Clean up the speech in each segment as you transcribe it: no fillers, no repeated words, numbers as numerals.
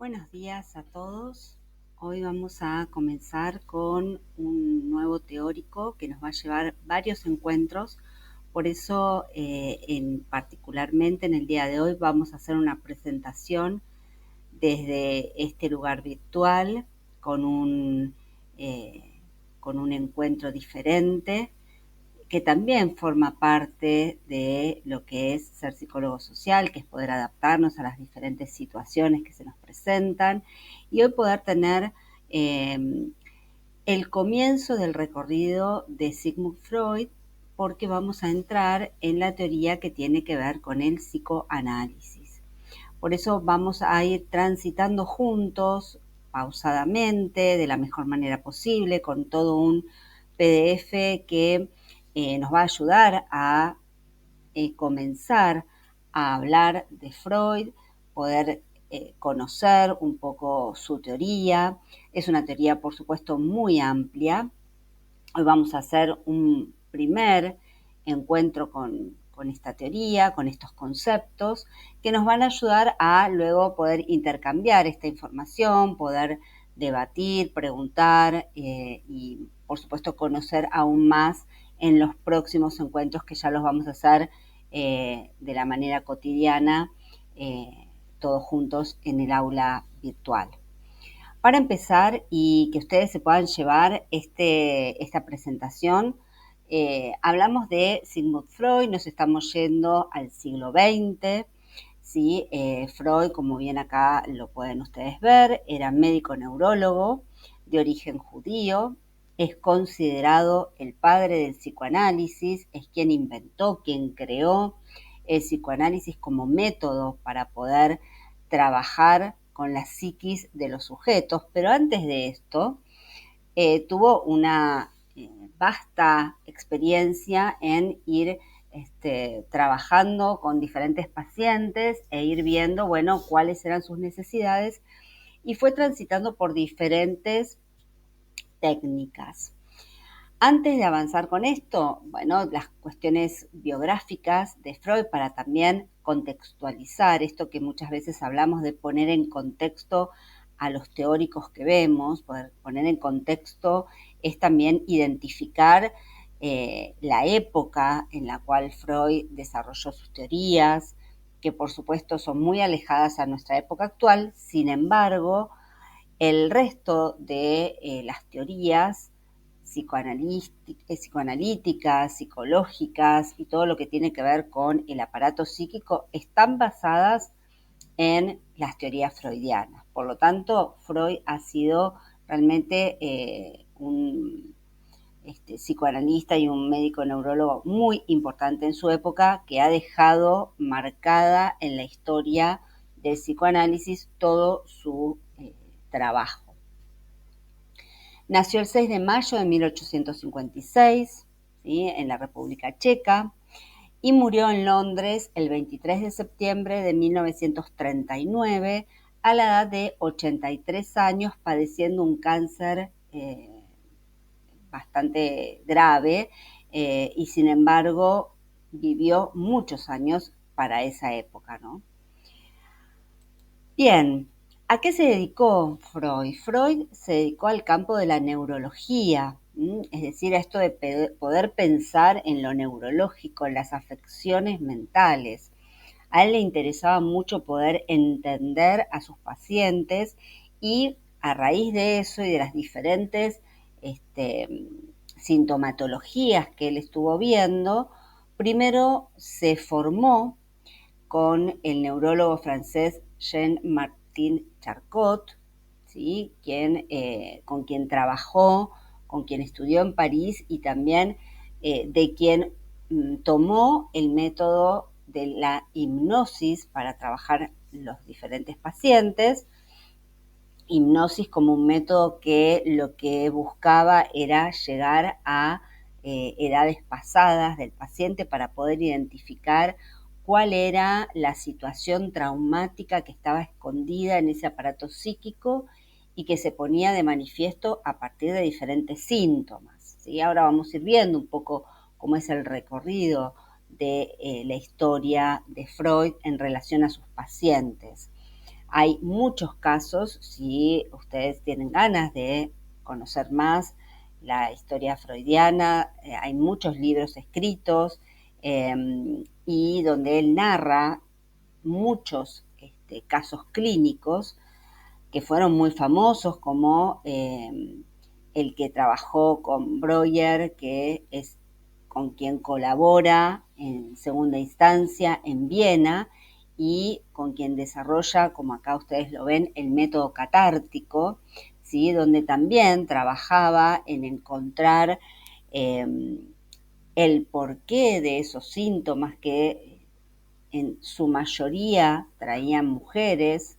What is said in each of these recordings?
Buenos días a todos. Hoy vamos a comenzar con un nuevo teórico que nos va a llevar varios encuentros. Por eso, particularmente en el día de hoy, vamos a hacer una presentación desde este lugar virtual con con un encuentro diferente que también forma parte de lo que es ser psicólogo social, que es poder adaptarnos a las diferentes situaciones que se nos presentan y hoy poder tener el comienzo del recorrido de Sigmund Freud, porque vamos a entrar en la teoría que tiene que ver con el psicoanálisis. Por eso vamos a ir transitando juntos, pausadamente, de la mejor manera posible, con todo un PDF que nos va a ayudar a comenzar a hablar de Freud, poder conocer un poco su teoría. Es una teoría, por supuesto, muy amplia. Hoy vamos a hacer un primer encuentro con esta teoría, con estos conceptos, que nos van a ayudar a luego poder intercambiar esta información, poder debatir, preguntar y, por supuesto, conocer aún más en los próximos encuentros que ya los vamos a hacer de la manera cotidiana, todos juntos en el aula virtual. Para empezar y que ustedes se puedan llevar esta presentación, hablamos de Sigmund Freud, nos estamos yendo al siglo XX. ¿Sí? Freud, como bien acá lo pueden ustedes ver, era médico neurólogo de origen judío, es considerado el padre del psicoanálisis, es quien inventó, quien creó el psicoanálisis como método para poder trabajar con la psiquis de los sujetos, pero antes de esto tuvo una vasta experiencia en ir trabajando con diferentes pacientes e ir viendo, bueno, cuáles eran sus necesidades y fue transitando por diferentes técnicas. Antes de avanzar con esto, bueno, las cuestiones biográficas de Freud para también contextualizar esto que muchas veces hablamos de poner en contexto a los teóricos que vemos, poder poner en contexto es también identificar la época en la cual Freud desarrolló sus teorías, que por supuesto son muy alejadas a nuestra época actual. Sin embargo, el resto de las teorías psicoanalíticas, psicológicas y todo lo que tiene que ver con el aparato psíquico están basadas en las teorías freudianas. Por lo tanto, Freud ha sido realmente un psicoanalista y un médico neurólogo muy importante en su época, que ha dejado marcada en la historia del psicoanálisis todo su trabajo. Nació el 6 de mayo de 1856, ¿sí? En la República Checa, y murió en Londres el 23 de septiembre de 1939 a la edad de 83 años, padeciendo un cáncer bastante grave y sin embargo vivió muchos años para esa época, ¿no? Bien, ¿a qué se dedicó Freud? Freud se dedicó al campo de la neurología, es decir, a esto de poder pensar en lo neurológico, en las afecciones mentales. A él le interesaba mucho poder entender a sus pacientes y a raíz de eso y de las diferentes sintomatologías que él estuvo viendo, primero se formó con el neurólogo francés Jean-Martin Charcot, ¿sí? Con quien trabajó, con quien estudió en París y también de quien tomó el método de la hipnosis para trabajar los diferentes pacientes. Hipnosis como un método que lo que buscaba era llegar a edades pasadas del paciente para poder identificar cuál era la situación traumática que estaba escondida en ese aparato psíquico y que se ponía de manifiesto a partir de diferentes síntomas, ¿sí? Ahora vamos a ir viendo un poco cómo es el recorrido de la historia de Freud en relación a sus pacientes. Hay muchos casos, si ustedes tienen ganas de conocer más la historia freudiana, hay muchos libros escritos y donde él narra muchos casos clínicos que fueron muy famosos, como el que trabajó con Breuer, que es con quien colabora en segunda instancia en Viena y con quien desarrolla, como acá ustedes lo ven, el método catártico, ¿sí? Donde también trabajaba en encontrar el porqué de esos síntomas que en su mayoría traían mujeres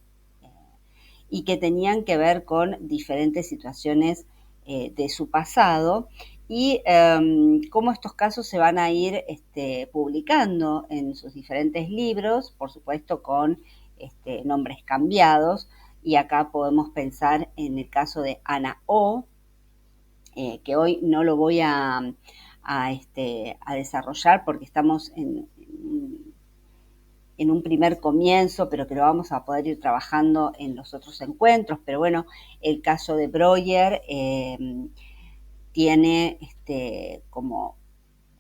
y que tenían que ver con diferentes situaciones de su pasado y cómo estos casos se van a ir publicando en sus diferentes libros, por supuesto con nombres cambiados, y acá podemos pensar en el caso de Ana O, que hoy no lo voy a desarrollar porque estamos en un primer comienzo, pero que lo vamos a poder ir trabajando en los otros encuentros. Pero bueno, el caso de Breuer tiene como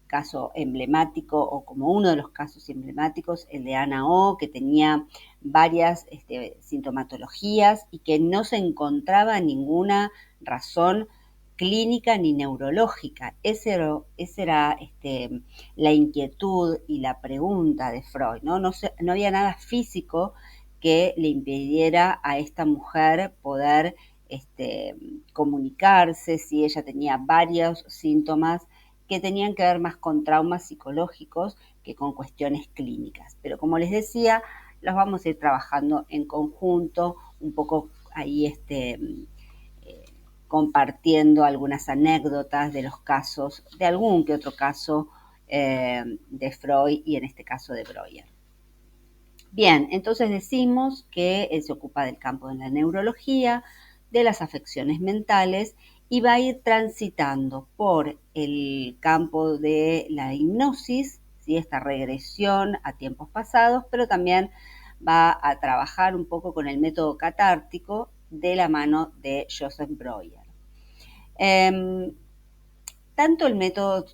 caso emblemático o como uno de los casos emblemáticos el de Ana O, que tenía varias sintomatologías y que no se encontraba ninguna razón clínica ni neurológica. Esa era la inquietud y la pregunta de Freud, ¿no? No había nada físico que le impidiera a esta mujer poder comunicarse, si ella tenía varios síntomas que tenían que ver más con traumas psicológicos que con cuestiones clínicas. Pero como les decía, los vamos a ir trabajando en conjunto, un poco ahí compartiendo algunas anécdotas de los casos, de algún que otro caso de Freud y en este caso de Breuer. Bien, entonces decimos que él se ocupa del campo de la neurología, de las afecciones mentales y va a ir transitando por el campo de la hipnosis, ¿sí? Esta regresión a tiempos pasados, pero también va a trabajar un poco con el método catártico de la mano de Joseph Breuer. Tanto el método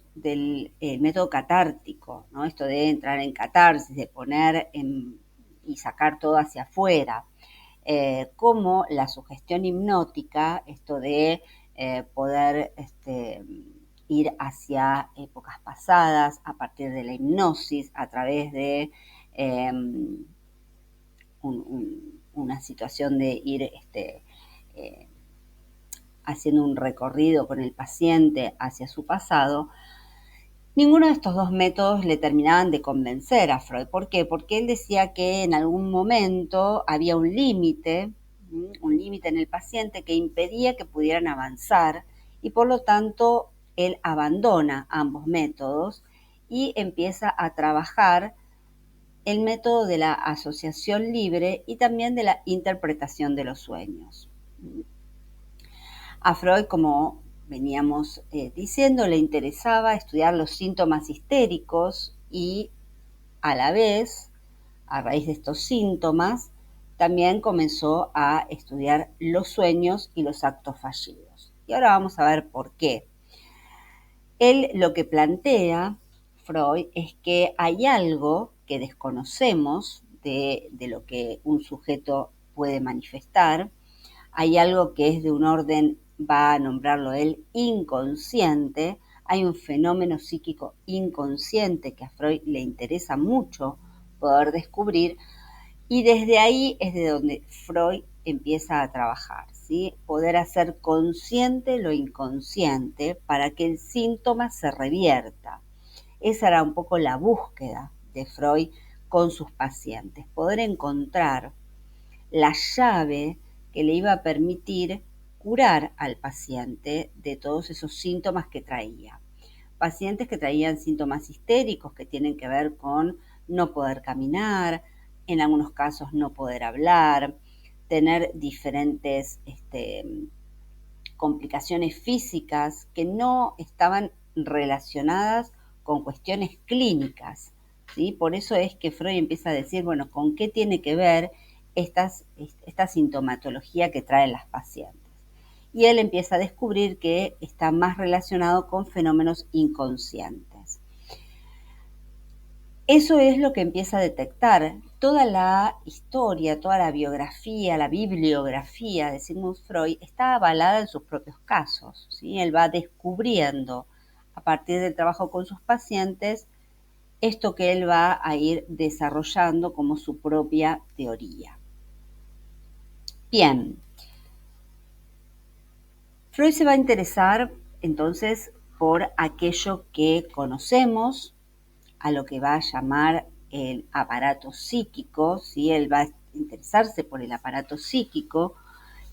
catártico, ¿no? Esto de entrar en catarsis, de poner y sacar todo hacia afuera, como la sugestión hipnótica, esto de poder ir hacia épocas pasadas a partir de la hipnosis, a través de una situación de ir haciendo un recorrido con el paciente hacia su pasado. Ninguno de estos dos métodos le terminaban de convencer a Freud. ¿Por qué? Porque él decía que en algún momento había un límite en el paciente que impedía que pudieran avanzar y por lo tanto él abandona ambos métodos y empieza a trabajar el método de la asociación libre y también de la interpretación de los sueños. A Freud, como veníamos diciendo, le interesaba estudiar los síntomas histéricos y a la vez, a raíz de estos síntomas, también comenzó a estudiar los sueños y los actos fallidos. Y ahora vamos a ver por qué. Él lo que plantea, Freud, es que hay algo que desconocemos de lo que un sujeto puede manifestar. Hay algo que es de un orden, va a nombrarlo él, inconsciente. Hay un fenómeno psíquico inconsciente que a Freud le interesa mucho poder descubrir y desde ahí es de donde Freud empieza a trabajar, ¿sí? Poder hacer consciente lo inconsciente para que el síntoma se revierta. Esa era un poco la búsqueda de Freud con sus pacientes, poder encontrar la llave que le iba a permitir curar al paciente de todos esos síntomas que traía. Pacientes que traían síntomas histéricos que tienen que ver con no poder caminar, en algunos casos no poder hablar, tener diferentes complicaciones físicas que no estaban relacionadas con cuestiones clínicas, ¿sí? Por eso es que Freud empieza a decir, bueno, ¿con qué tiene que ver esta sintomatología que traen las pacientes. Y él empieza a descubrir que está más relacionado con fenómenos inconscientes. Eso es lo que empieza a detectar. Toda la historia, toda la biografía, la bibliografía de Sigmund Freud está avalada en sus propios casos, ¿sí? Él va descubriendo a partir del trabajo con sus pacientes esto que él va a ir desarrollando como su propia teoría. Bien, Freud se va a interesar entonces por aquello que conocemos, a lo que va a llamar el aparato psíquico, ¿sí? Él va a interesarse por el aparato psíquico,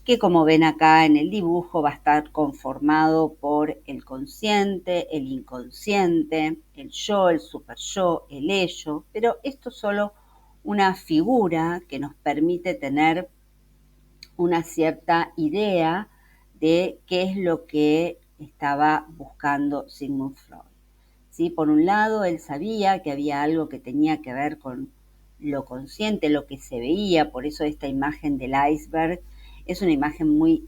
que como ven acá en el dibujo va a estar conformado por el consciente, el inconsciente, el yo, el superyo, el ello, pero esto es solo una figura que nos permite tener una cierta idea de qué es lo que estaba buscando Sigmund Freud. ¿Sí? Por un lado, él sabía que había algo que tenía que ver con lo consciente, lo que se veía, por eso esta imagen del iceberg es una imagen muy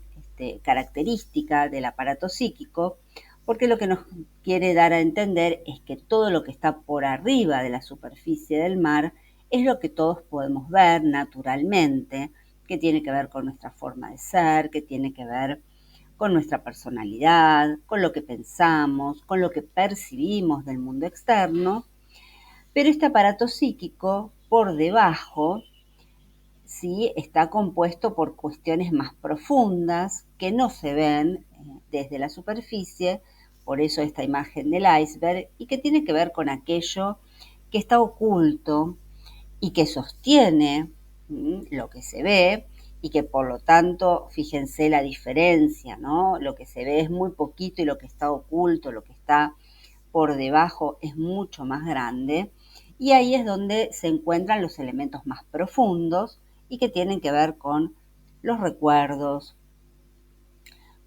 característica del aparato psíquico, porque lo que nos quiere dar a entender es que todo lo que está por arriba de la superficie del mar es lo que todos podemos ver naturalmente, que tiene que ver con nuestra forma de ser, que tiene que ver con nuestra personalidad, con lo que pensamos, con lo que percibimos del mundo externo, pero este aparato psíquico por debajo sí está compuesto por cuestiones más profundas que no se ven desde la superficie, por eso esta imagen del iceberg, y que tiene que ver con aquello que está oculto y que sostiene lo que se ve, y que por lo tanto, fíjense la diferencia, ¿no? Lo que se ve es muy poquito y lo que está oculto, lo que está por debajo es mucho más grande, y ahí es donde se encuentran los elementos más profundos y que tienen que ver con los recuerdos,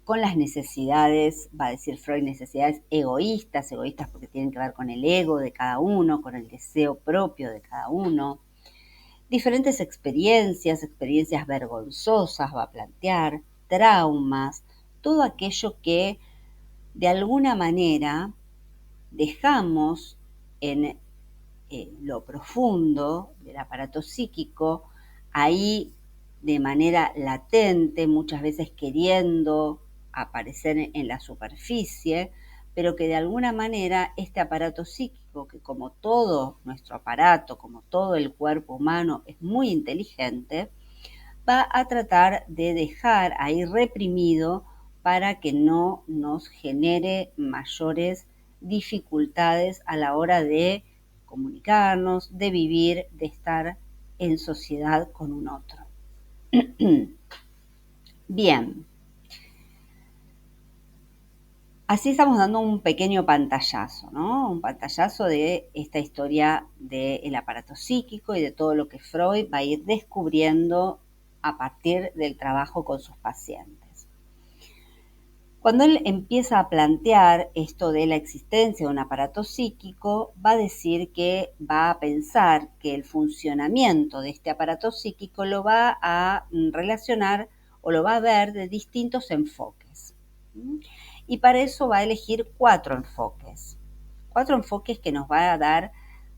con las necesidades, va a decir Freud, necesidades egoístas porque tienen que ver con el ego de cada uno, con el deseo propio de cada uno, diferentes experiencias vergonzosas va a plantear, traumas, todo aquello que de alguna manera dejamos en lo profundo del aparato psíquico, ahí de manera latente, muchas veces queriendo aparecer en la superficie, pero que de alguna manera este aparato psíquico, que como todo nuestro aparato, como todo el cuerpo humano es muy inteligente, va a tratar de dejar ahí reprimido para que no nos genere mayores dificultades a la hora de comunicarnos, de vivir, de estar en sociedad con un otro. Bien, así estamos dando un pequeño pantallazo, ¿no? Un pantallazo de esta historia del aparato psíquico y de todo lo que Freud va a ir descubriendo a partir del trabajo con sus pacientes. Cuando él empieza a plantear esto de la existencia de un aparato psíquico, va a decir que va a pensar que el funcionamiento de este aparato psíquico lo va a relacionar o lo va a ver de distintos enfoques. Y para eso va a elegir cuatro enfoques que nos va a dar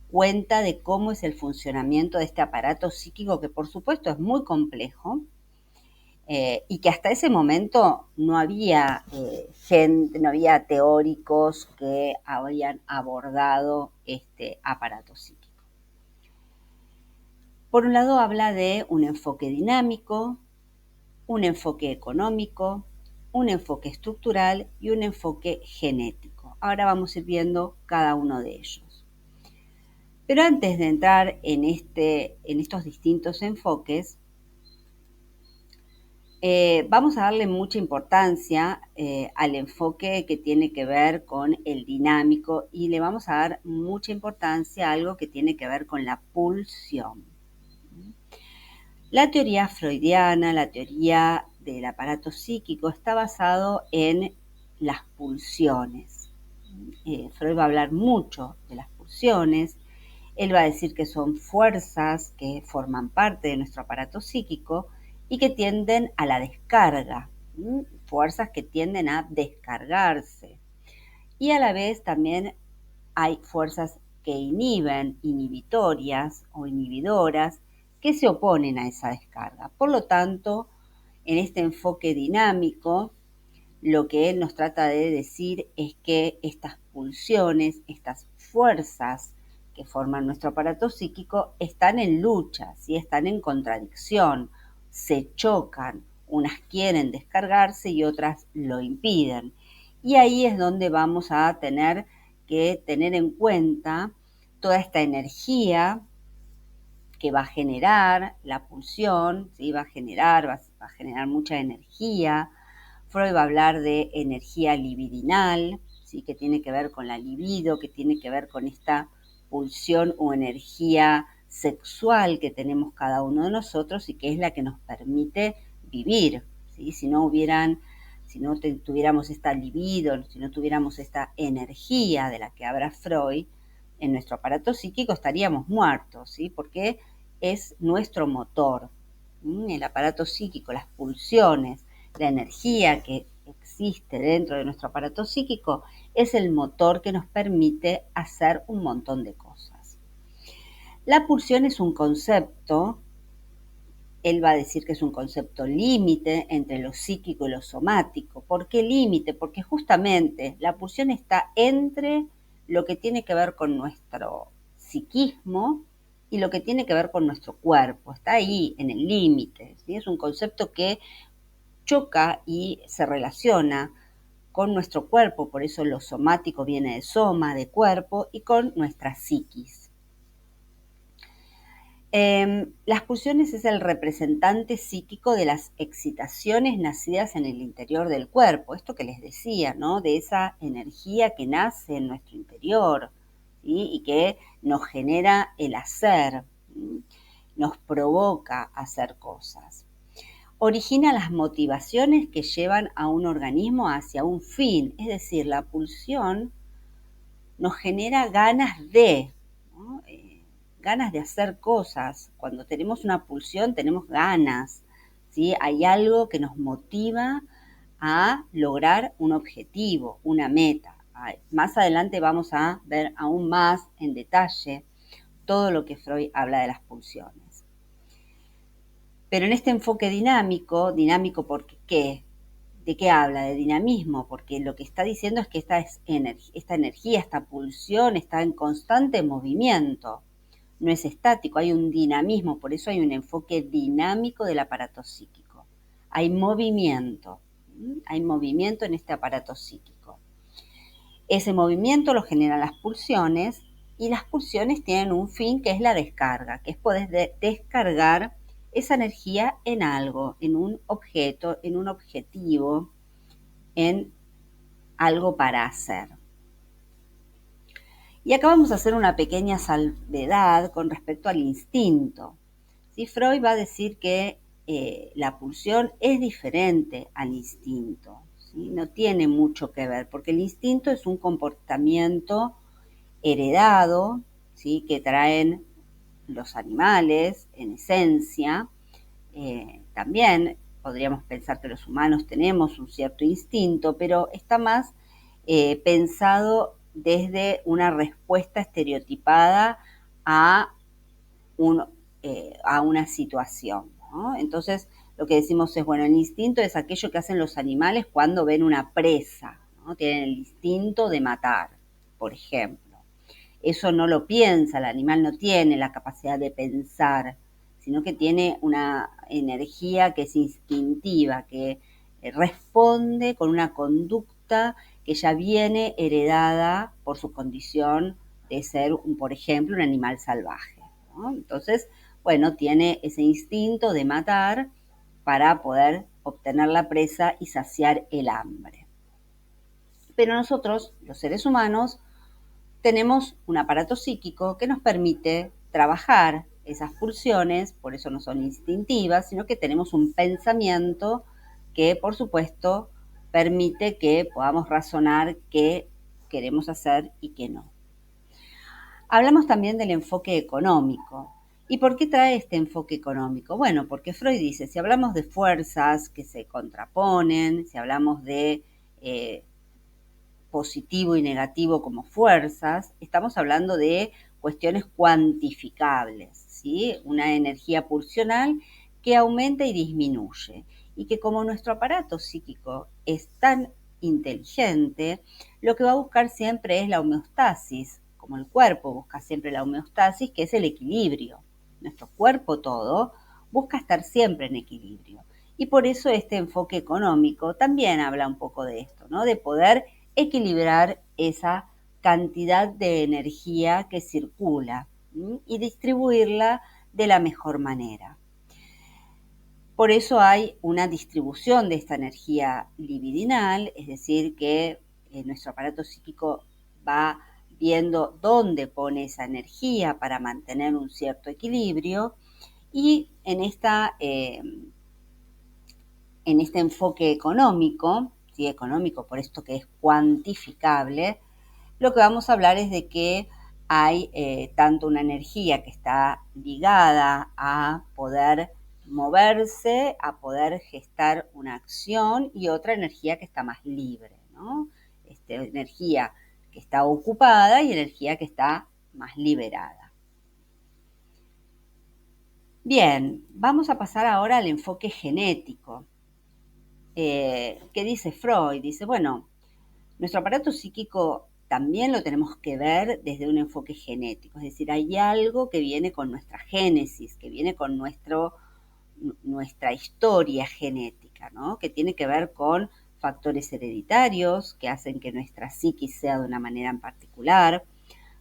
cuenta de cómo es el funcionamiento de este aparato psíquico, que por supuesto es muy complejo, y que hasta ese momento no había gente, no había teóricos que habían abordado este aparato psíquico. Por un lado habla de un enfoque dinámico, un enfoque económico, un enfoque estructural y un enfoque genético. Ahora vamos a ir viendo cada uno de ellos. Pero antes de entrar en estos distintos enfoques, vamos a darle mucha importancia al enfoque que tiene que ver con el dinámico, y le vamos a dar mucha importancia a algo que tiene que ver con la pulsión. La teoría freudiana, la teoría del aparato psíquico, está basado en las pulsiones. Freud va a hablar mucho de las pulsiones. Él va a decir que son fuerzas que forman parte de nuestro aparato psíquico y que tienden a la descarga, fuerzas que tienden a descargarse. Y a la vez también hay fuerzas que inhiben, inhibitorias o inhibidoras, que se oponen a esa descarga. Por lo tanto, en este enfoque dinámico, lo que él nos trata de decir es que estas pulsiones, estas fuerzas que forman nuestro aparato psíquico están en lucha, ¿sí? Están en contradicción, se chocan, unas quieren descargarse y otras lo impiden. Y ahí es donde vamos a tener que tener en cuenta toda esta energía que va a generar la pulsión, ¿sí? va a generar mucha energía. Freud va a hablar de energía libidinal, ¿sí? que tiene que ver con la libido, que tiene que ver con esta pulsión o energía sexual que tenemos cada uno de nosotros y que es la que nos permite vivir. ¿sí? Si no tuviéramos esta libido, si no tuviéramos esta energía de la que habla Freud, en nuestro aparato psíquico estaríamos muertos, ¿sí? Porque es nuestro motor. El aparato psíquico, las pulsiones, la energía que existe dentro de nuestro aparato psíquico es el motor que nos permite hacer un montón de cosas. La pulsión es un concepto, él va a decir que es un concepto límite entre lo psíquico y lo somático. ¿Por qué límite? Porque justamente la pulsión está entre lo que tiene que ver con nuestro psiquismo y lo que tiene que ver con nuestro cuerpo. Está ahí, en el límite. ¿sí? Es un concepto que choca y se relaciona con nuestro cuerpo, por eso lo somático viene de soma, de cuerpo, y con nuestra psiquis. Las pulsiones es el representante psíquico de las excitaciones nacidas en el interior del cuerpo, esto que les decía, ¿no? De esa energía que nace en nuestro interior, ¿sí? Y que nos genera el hacer, ¿sí? Nos provoca hacer cosas. Origina las motivaciones que llevan a un organismo hacia un fin, es decir, la pulsión nos genera ganas de, ¿no? Ganas de hacer cosas. Cuando tenemos una pulsión tenemos ganas, ¿sí? Hay algo que nos motiva a lograr un objetivo, una meta. Más adelante vamos a ver aún más en detalle todo lo que Freud habla de las pulsiones. Pero en este enfoque dinámico porque ¿qué? ¿De qué habla? De dinamismo, porque lo que está diciendo es que esta energía, esta pulsión está en constante movimiento. No es estático, hay un dinamismo, por eso hay un enfoque dinámico del aparato psíquico. Hay movimiento en este aparato psíquico. Ese movimiento lo generan las pulsiones y las pulsiones tienen un fin que es la descarga, que es poder descargar esa energía en algo, en un objeto, en un objetivo, en algo para hacer. Y acá vamos a hacer una pequeña salvedad con respecto al instinto. ¿Sí? Freud va a decir que la pulsión es diferente al instinto, ¿sí? No tiene mucho que ver, porque el instinto es un comportamiento heredado, ¿sí? que traen los animales en esencia. También podríamos pensar que los humanos tenemos un cierto instinto, pero está más pensado desde una respuesta estereotipada a una situación, ¿no? Entonces, lo que decimos es, bueno, el instinto es aquello que hacen los animales cuando ven una presa, ¿no? Tienen el instinto de matar, por ejemplo. Eso no lo piensa, el animal no tiene la capacidad de pensar, sino que tiene una energía que es instintiva, que responde con una conducta que ya viene heredada por su condición de ser, por ejemplo, un animal salvaje, ¿no? Entonces, bueno, tiene ese instinto de matar para poder obtener la presa y saciar el hambre. Pero nosotros, los seres humanos, tenemos un aparato psíquico que nos permite trabajar esas pulsiones, por eso no son instintivas, sino que tenemos un pensamiento que, por supuesto, permite que podamos razonar qué queremos hacer y qué no. Hablamos también del enfoque económico. ¿Y por qué trae este enfoque económico? Bueno, porque Freud dice, si hablamos de fuerzas que se contraponen, si hablamos de positivo y negativo como fuerzas, estamos hablando de cuestiones cuantificables, ¿sí? Una energía pulsional que aumenta y disminuye. Y que como nuestro aparato psíquico es tan inteligente, lo que va a buscar siempre es la homeostasis, como el cuerpo busca siempre la homeostasis, que es el equilibrio. Nuestro cuerpo todo busca estar siempre en equilibrio. Y por eso este enfoque económico también habla un poco de esto, ¿no? De poder equilibrar esa cantidad de energía que circula, ¿sí? Y distribuirla de la mejor manera. Por eso hay una distribución de esta energía libidinal, es decir, que nuestro aparato psíquico va viendo dónde pone esa energía para mantener un cierto equilibrio, y en este enfoque económico, ¿sí? Económico por esto que es cuantificable, lo que vamos a hablar es de que hay tanto una energía que está ligada a poder moverse, a poder gestar una acción, y otra energía que está más libre, ¿no? Energía que está ocupada y energía que está más liberada. Bien, vamos a pasar ahora al enfoque genético. ¿Qué dice Freud? Dice, bueno, nuestro aparato psíquico también lo tenemos que ver desde un enfoque genético, es decir, hay algo que viene con nuestra génesis, que viene con nuestra historia genética, ¿no? Que tiene que ver con factores hereditarios que hacen que nuestra psiquis sea de una manera en particular,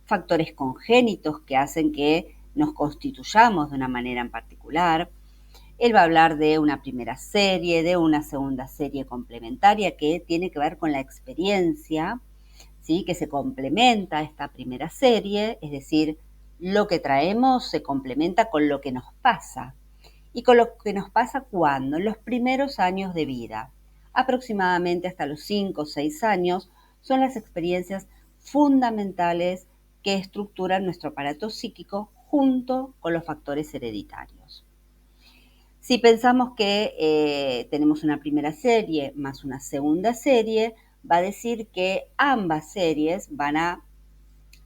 factores congénitos que hacen que nos constituyamos de una manera en particular. Él va a hablar de una primera serie, de una segunda serie complementaria que tiene que ver con la experiencia, ¿sí? Que se complementa a esta primera serie, es decir, lo que traemos se complementa con lo que nos pasa. ¿Y con lo que nos pasa cuándo? En los primeros años de vida, aproximadamente hasta los 5 o 6 años, son las experiencias fundamentales que estructuran nuestro aparato psíquico junto con los factores hereditarios. Si pensamos que tenemos una primera serie más una segunda serie, va a decir que ambas series van a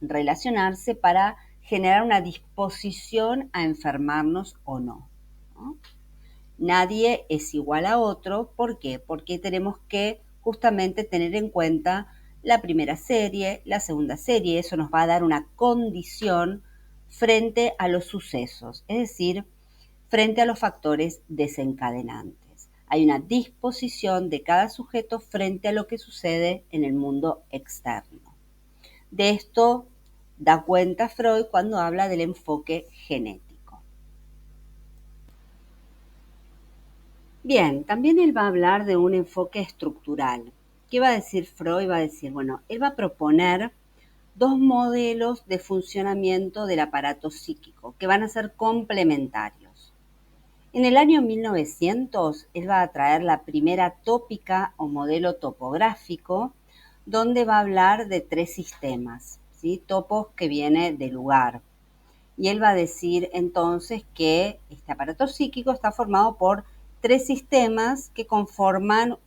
relacionarse para generar una disposición a enfermarnos o no, ¿no? Nadie es igual a otro. ¿Por qué? Porque tenemos que justamente tener en cuenta la primera serie, la segunda serie. Eso nos va a dar una condición frente a los sucesos, es decir, frente a los factores desencadenantes. Hay una disposición de cada sujeto frente a lo que sucede en el mundo externo. De esto da cuenta Freud cuando habla del enfoque genético. Bien, también él va a hablar de un enfoque estructural. ¿Qué va a decir Freud? Va a decir, bueno, él va a proponer dos modelos de funcionamiento del aparato psíquico que van a ser complementarios. En el año 1900, él va a traer la primera tópica o modelo topográfico, donde va a hablar de tres sistemas, ¿sí? Topos que viene de lugar. Y él va a decir entonces que este aparato psíquico está formado por tres sistemas que conforman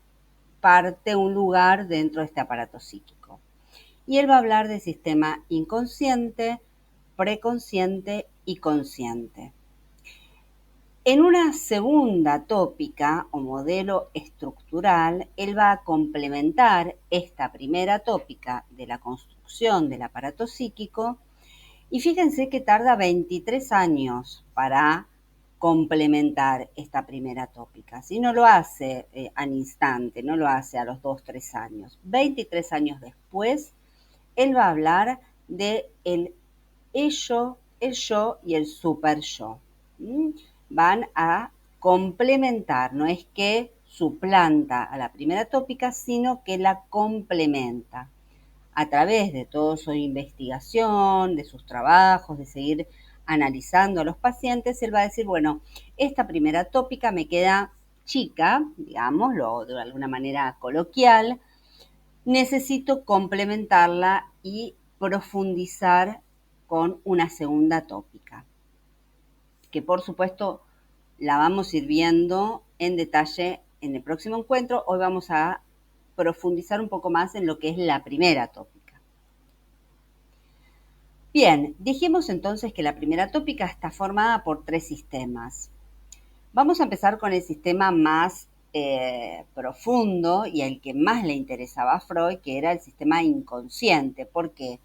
parte, un lugar dentro de este aparato psíquico. Y él va a hablar del sistema inconsciente, preconsciente y consciente. En una segunda tópica o modelo estructural, él va a complementar esta primera tópica de la construcción del aparato psíquico, y fíjense que tarda 23 años para complementar esta primera tópica. Si no lo hace al instante, no lo hace a los 2-3 años. 23 años después, él va a hablar de el ello, el yo y el super yo. Van a complementar, no es que suplanta a la primera tópica, sino que la complementa. A través de toda su investigación, de sus trabajos, de seguir analizando a los pacientes, él va a decir, bueno, esta primera tópica me queda chica, digámoslo de alguna manera coloquial, necesito complementarla y profundizar con una segunda tópica, que por supuesto la vamos a ir viendo en detalle en el próximo encuentro. Hoy vamos a profundizar un poco más en lo que es la primera tópica. Bien, dijimos entonces que la primera tópica está formada por 3 sistemas. Vamos a empezar con el sistema más profundo y el que más le interesaba a Freud, que era el sistema inconsciente. ¿Por qué?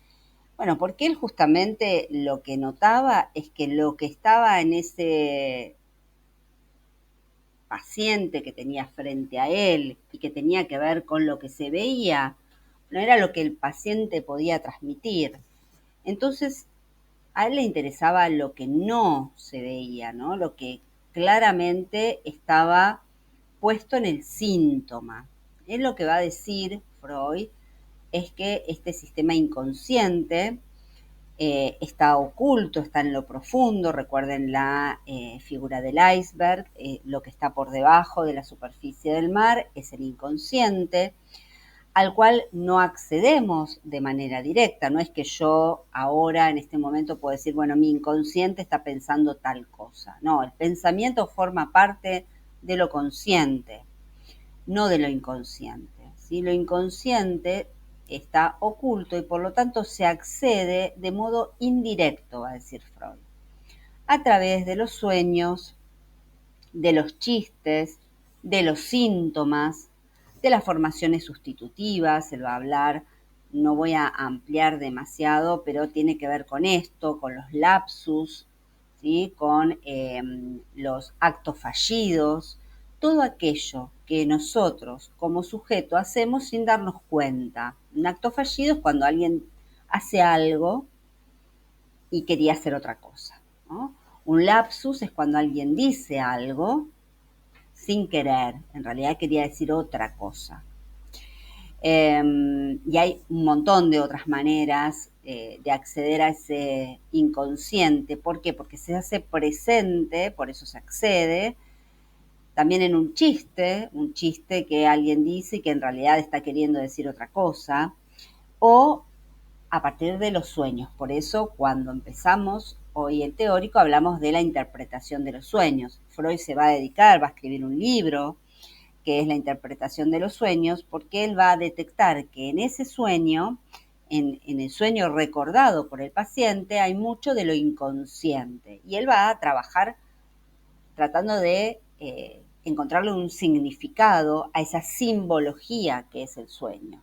Bueno, porque él justamente lo que notaba es que lo que estaba en ese paciente que tenía frente a él y que tenía que ver con lo que se veía, no era lo que el paciente podía transmitir. Entonces, a él le interesaba lo que no se veía, ¿no? Lo que claramente estaba puesto en el síntoma. Él lo que va a decir Freud es que este sistema inconsciente está oculto, está en lo profundo. Recuerden la figura del iceberg, lo que está por debajo de la superficie del mar es el inconsciente, al cual no accedemos de manera directa. No es que yo ahora, en este momento, puedo decir, bueno, mi inconsciente está pensando tal cosa. No, el pensamiento forma parte de lo consciente, no de lo inconsciente, ¿sí? Lo inconsciente está oculto y por lo tanto se accede de modo indirecto, va a decir Freud, a través de los sueños, de los chistes, de los síntomas, de las formaciones sustitutivas. Él va a hablar, no voy a ampliar demasiado, pero tiene que ver con esto, con los lapsus, ¿sí? Con los actos fallidos, todo aquello que nosotros como sujeto hacemos sin darnos cuenta. Un acto fallido es cuando alguien hace algo y quería hacer otra cosa, ¿no? Un lapsus es cuando alguien dice algo sin querer, en realidad quería decir otra cosa. Y hay un montón de otras maneras de acceder a ese inconsciente. ¿Por qué? Porque se hace presente, por eso se accede. También en un chiste que alguien dice y que en realidad está queriendo decir otra cosa. O a partir de los sueños. Por eso cuando empezamos hoy el teórico hablamos de la interpretación de los sueños. Freud se va a dedicar, va a escribir un libro que es la interpretación de los sueños, porque él va a detectar que en ese sueño, en el sueño recordado por el paciente, hay mucho de lo inconsciente. Y él va a trabajar tratando de encontrarle un significado a esa simbología que es el sueño.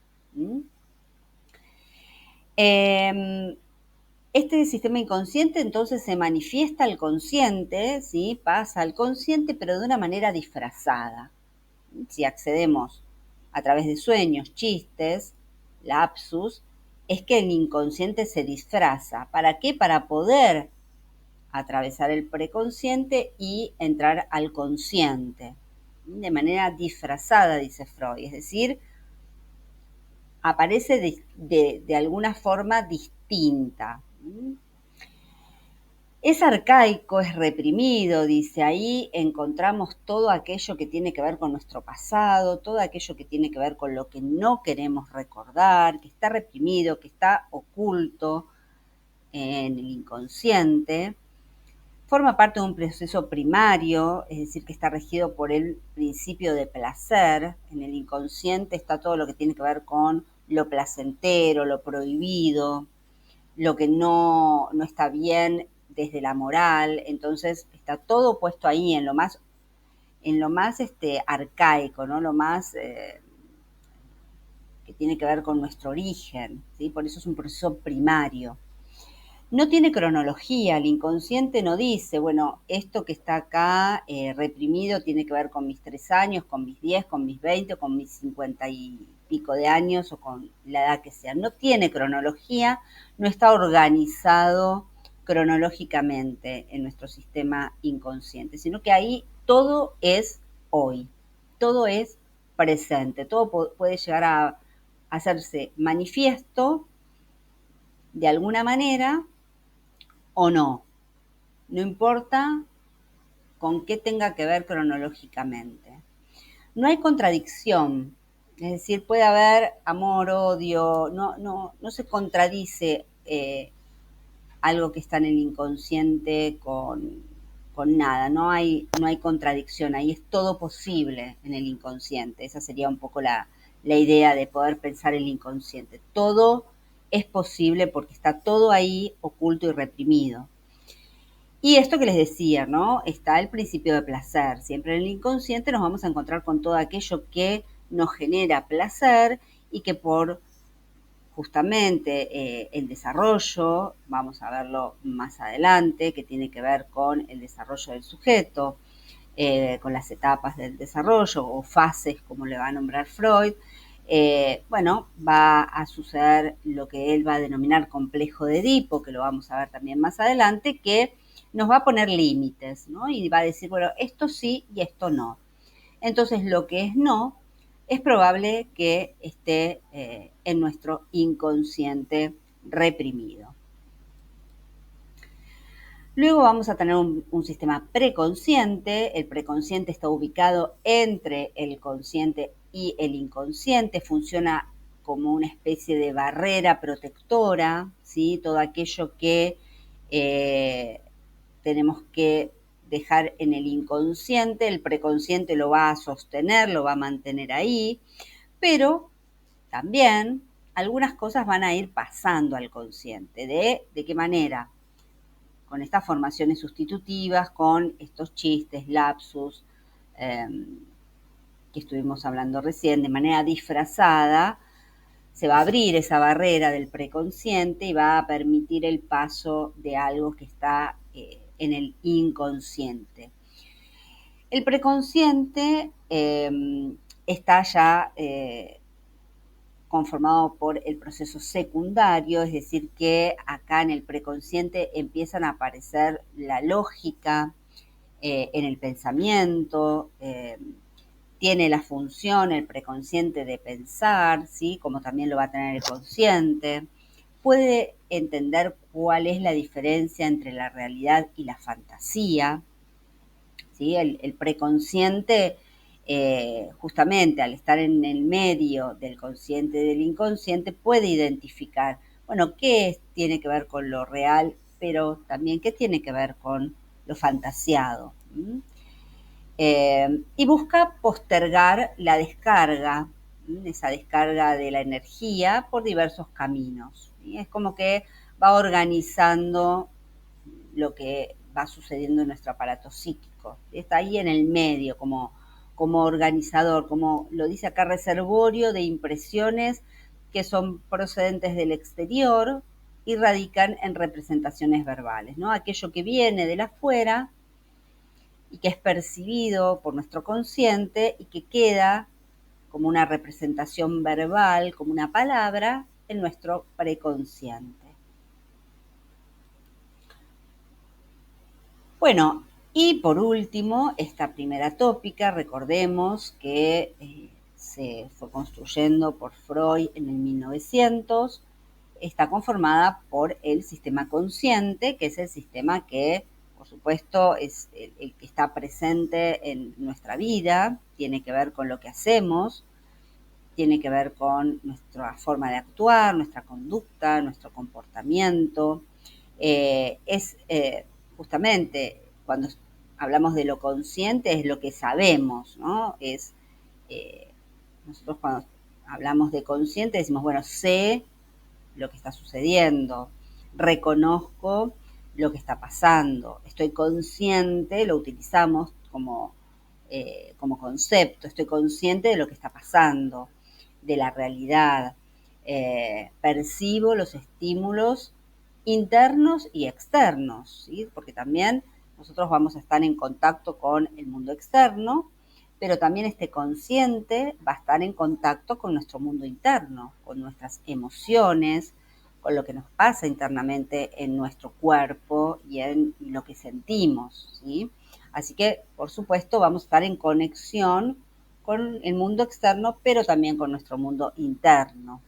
Este sistema inconsciente entonces se manifiesta al consciente, ¿sí? Pasa al consciente, pero de una manera disfrazada. Si accedemos a través de sueños, chistes, lapsus, es que el inconsciente se disfraza. ¿Para qué? Para poder atravesar el preconsciente y entrar al consciente. De manera disfrazada, dice Freud, es decir, aparece de alguna forma distinta. Es arcaico, es reprimido, dice, ahí encontramos todo aquello que tiene que ver con nuestro pasado, todo aquello que tiene que ver con lo que no queremos recordar, que está reprimido, que está oculto en el inconsciente. Forma parte de un proceso primario, es decir, que está regido por el principio de placer. En el inconsciente está todo lo que tiene que ver con lo placentero, lo prohibido, lo que no está bien desde la moral. Entonces está todo puesto ahí en lo más arcaico, ¿no? Lo más que tiene que ver con nuestro origen, ¿sí? Por eso es un proceso primario. No tiene cronología, el inconsciente no dice, bueno, esto que está acá reprimido tiene que ver con mis 3 años, con mis 10, con mis 20, o con mis 50 y pico de años, o con la edad que sea. No tiene cronología, no está organizado cronológicamente en nuestro sistema inconsciente, sino que ahí todo es hoy, todo es presente, todo puede llegar a hacerse manifiesto de alguna manera o no. No importa con qué tenga que ver cronológicamente. No hay contradicción, es decir, puede haber amor, odio, no se contradice algo que está en el inconsciente con nada, no hay contradicción, ahí es todo posible en el inconsciente. Esa sería un poco la idea de poder pensar el inconsciente. Todo es posible porque está todo ahí oculto y reprimido. Y esto que les decía, ¿no? Está el principio de placer. Siempre en el inconsciente nos vamos a encontrar con todo aquello que nos genera placer y que por justamente el desarrollo, vamos a verlo más adelante, que tiene que ver con el desarrollo del sujeto, con las etapas del desarrollo o fases, como le va a nombrar Freud, bueno, va a suceder lo que él va a denominar complejo de Edipo, que lo vamos a ver también más adelante, que nos va a poner límites, ¿no? Y va a decir, bueno, esto sí y esto no. Entonces, lo que es no, es probable que esté en nuestro inconsciente reprimido. Luego vamos a tener un sistema preconsciente. El preconsciente está ubicado entre el consciente y el inconsciente. Funciona como una especie de barrera protectora, ¿sí? Todo aquello que tenemos que dejar en el inconsciente, el preconsciente lo va a sostener, lo va a mantener ahí, pero también algunas cosas van a ir pasando al consciente. ¿De qué manera? Con estas formaciones sustitutivas, con estos chistes, lapsus, que estuvimos hablando recién, de manera disfrazada, se va a abrir esa barrera del preconsciente y va a permitir el paso de algo que está en el inconsciente. El preconsciente está ya conformado por el proceso secundario, es decir, que acá en el preconsciente empiezan a aparecer la lógica en el pensamiento, tiene la función el preconsciente de pensar, ¿sí? Como también lo va a tener el consciente, puede entender cuál es la diferencia entre la realidad y la fantasía, ¿sí? El preconsciente, justamente al estar en el medio del consciente y del inconsciente, puede identificar, bueno, qué tiene que ver con lo real, pero también qué tiene que ver con lo fantasiado. Y busca postergar la descarga, esa descarga de la energía por diversos caminos. ¿Sí? Es como que va organizando lo que va sucediendo en nuestro aparato psíquico. Está ahí en el medio, como organizador, como lo dice acá, reservorio de impresiones que son procedentes del exterior y radican en representaciones verbales, ¿no? Aquello que viene de afuera y que es percibido por nuestro consciente y que queda como una representación verbal, como una palabra, en nuestro preconsciente. Bueno, y por último, esta primera tópica, recordemos que se fue construyendo por Freud en el 1900, está conformada por el sistema consciente, que es el sistema que, por supuesto, es el que está presente en nuestra vida, tiene que ver con lo que hacemos, tiene que ver con nuestra forma de actuar, nuestra conducta, nuestro comportamiento. Es justamente cuando hablamos de lo consciente, es lo que sabemos, ¿no? Nosotros cuando hablamos de consciente decimos, bueno, sé lo que está sucediendo, reconozco lo que está pasando, estoy consciente, lo utilizamos como concepto, estoy consciente de lo que está pasando, de la realidad, percibo los estímulos internos y externos, ¿sí? Porque también nosotros vamos a estar en contacto con el mundo externo, pero también este consciente va a estar en contacto con nuestro mundo interno, con nuestras emociones, con lo que nos pasa internamente en nuestro cuerpo y en lo que sentimos, ¿sí? Así que, por supuesto, vamos a estar en conexión con el mundo externo, pero también con nuestro mundo interno.